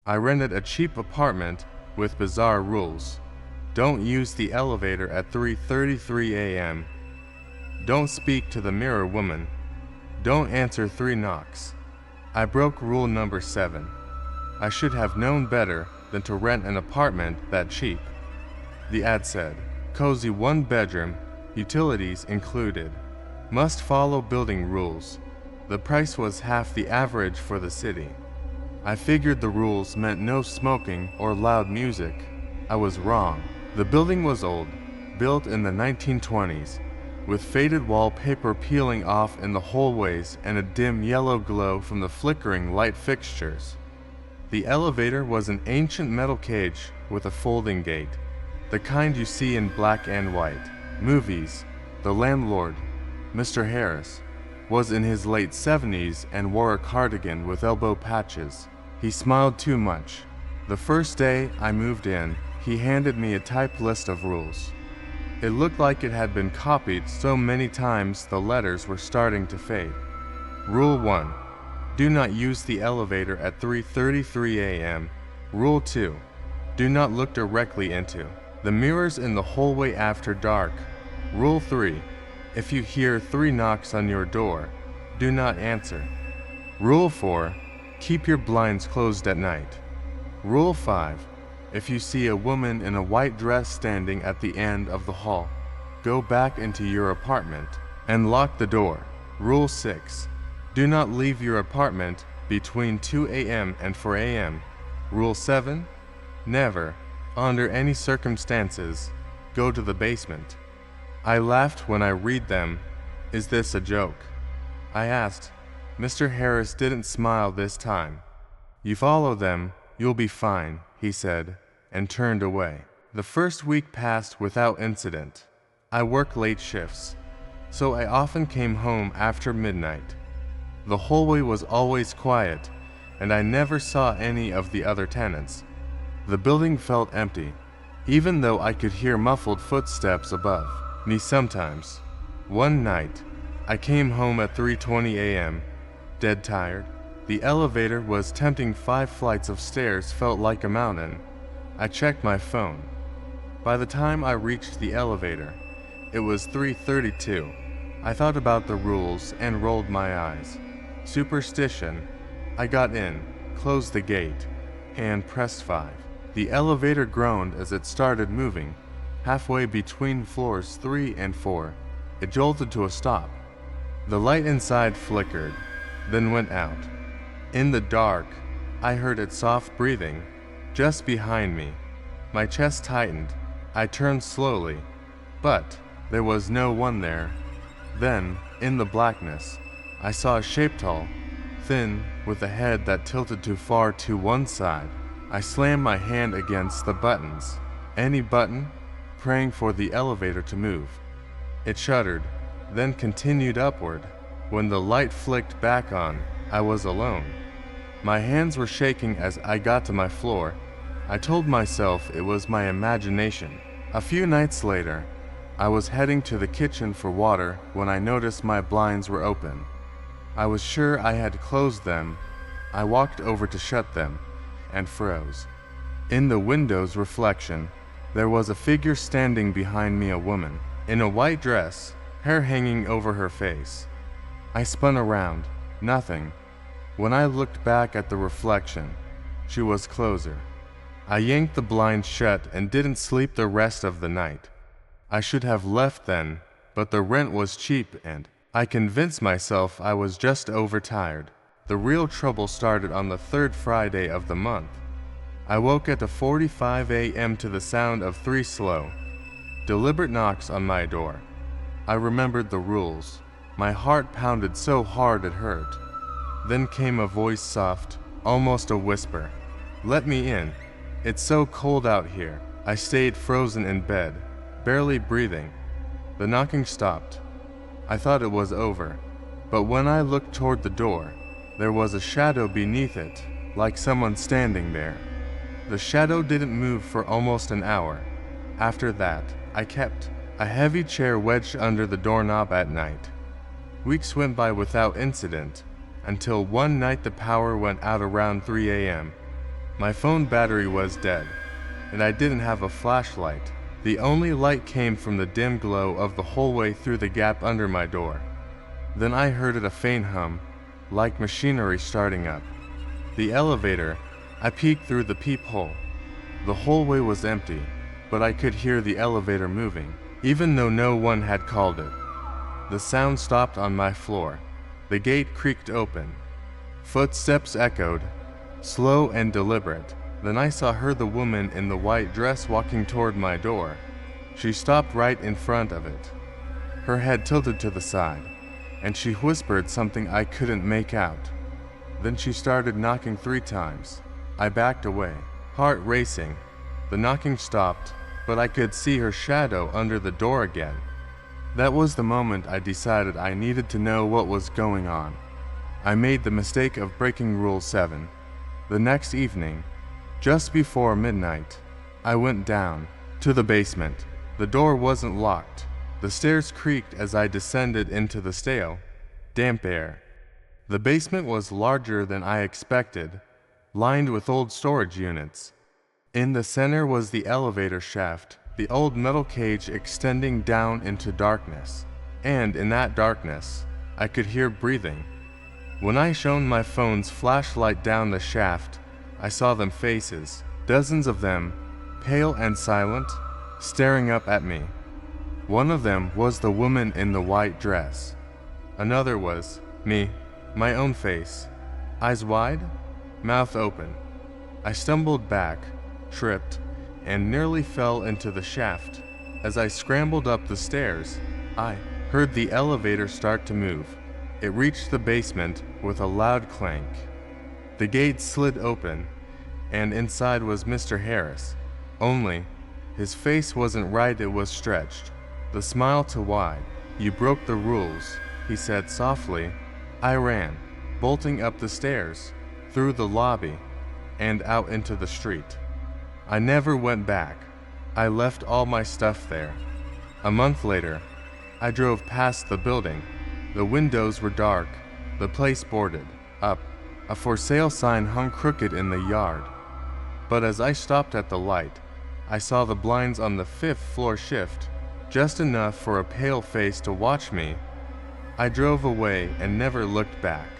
I rented a cheap apartment with bizarre rules. Don't use the elevator at 3:33 a.m. Don't speak to the mirror woman. Don't answer 3 knocks. I broke rule number 7. I should have known better than to rent an apartment that cheap. The ad said, cozy 1-bedroom, utilities included. Must follow building rules. The price was half the average for the city. I figured the rules meant no smoking or loud music. I was wrong. The building was old, built in the 1920s, with faded wallpaper peeling off in the hallways and a dim yellow glow from the flickering light fixtures. The elevator was an ancient metal cage with a folding gate, the kind you see in black and white movies. The landlord, Mr. Harris, was in his late 70s and wore a cardigan with elbow patches. He smiled too much. The first day I moved in, he handed me a typed list of rules. It looked like it had been copied so many times the letters were starting to fade. Rule 1. Do not use the elevator at 3:33 a.m. Rule 2. Do not look directly into the mirrors in the hallway after dark. Rule 3. If you hear 3 knocks on your door, do not answer. Rule 4. Keep your blinds closed at night. Rule 5. If you see a woman in a white dress standing at the end of the hall, go back into your apartment and lock the door. Rule 6. Do not leave your apartment between 2 a.m. and 4 a.m. Rule 7. Never, under any circumstances, go to the basement. I laughed when I read them. Is this a joke? I asked. Mr. Harris didn't smile this time. You follow them, you'll be fine, he said, and turned away. The first week passed without incident. I worked late shifts, so I often came home after midnight. The hallway was always quiet, and I never saw any of the other tenants. The building felt empty, even though I could hear muffled footsteps above me sometimes. One night, I came home at 3:20 a.m., dead tired. The elevator was tempting. 5 flights of stairs felt like a mountain. I checked my phone. By the time I reached the elevator, it was 3:32. I thought about the rules and rolled my eyes. Superstition. I got in, closed the gate, and pressed 5. The elevator groaned as it started moving. Halfway between floors 3 and 4, it jolted to a stop. The light inside flickered, then went out. In the dark, I heard its soft breathing just behind me. My chest tightened. I turned slowly, but there was no one there. Then, in the blackness, I saw a shape tall, thin, with a head that tilted too far to one side. I slammed my hand against the buttons. Any button, praying for the elevator to move. It shuddered, then continued upward. When the light flicked back on, I was alone. My hands were shaking as I got to my floor. I told myself it was my imagination. A few nights later, I was heading to the kitchen for water when I noticed my blinds were open. I was sure I had closed them. I walked over to shut them and froze. In the window's reflection, there was a figure standing behind me, a woman, in a white dress, hair hanging over her face. I spun around. Nothing. When I looked back at the reflection, she was closer. I yanked the blind shut and didn't sleep the rest of the night. I should have left then, but the rent was cheap and I convinced myself I was just overtired. The real trouble started on the 3rd Friday of the month. I woke at 4:45 a.m. to the sound of 3 slow, deliberate knocks on my door. I remembered the rules. My heart pounded so hard it hurt. Then came a voice, soft, almost a whisper. Let me in. It's so cold out here. I stayed frozen in bed, barely breathing. The knocking stopped. I thought it was over, but when I looked toward the door, there was a shadow beneath it, like someone standing there. The shadow didn't move for almost an hour. After that, I kept a heavy chair wedged under the doorknob at night. Weeks went by without incident, until one night the power went out around 3 a.m. My phone battery was dead, and I didn't have a flashlight. The only light came from the dim glow of the hallway through the gap under my door. Then I heard a faint hum, like machinery starting up. The elevator. I peeked through the peephole. The hallway was empty, but I could hear the elevator moving, even though no one had called it. The sound stopped on my floor. The gate creaked open. Footsteps echoed, slow and deliberate. Then I saw her, the woman in the white dress, walking toward my door. She stopped right in front of it, her head tilted to the side, and she whispered something I couldn't make out. Then she started knocking 3 times. I backed away, heart racing. The knocking stopped, but I could see her shadow under the door again. That was the moment I decided I needed to know what was going on. I made the mistake of breaking Rule 7. The next evening, just before midnight, I went down to the basement. The door wasn't locked. The stairs creaked as I descended into the stale, damp air. The basement was larger than I expected, lined with old storage units. In the center was the elevator shaft, the old metal cage extending down into darkness. And in that darkness, I could hear breathing. When I shone my phone's flashlight down the shaft, I saw them faces, dozens of them, pale and silent, staring up at me. One of them was the woman in the white dress. Another was me, my own face, eyes wide, mouth open. I stumbled back, tripped, and nearly fell into the shaft. As I scrambled up the stairs, I heard the elevator start to move. It reached the basement with a loud clank. The gate slid open, and inside was Mr. Harris. Only, his face wasn't right, it was stretched, the smile too wide. "You broke the rules," he said softly. I ran, bolting up the stairs, through the lobby, and out into the street. I never went back. I left all my stuff there. A month later, I drove past the building. The windows were dark, the place boarded up. A for sale sign hung crooked in the yard. But as I stopped at the light, I saw the blinds on the 5th floor shift, just enough for a pale face to watch me. I drove away and never looked back.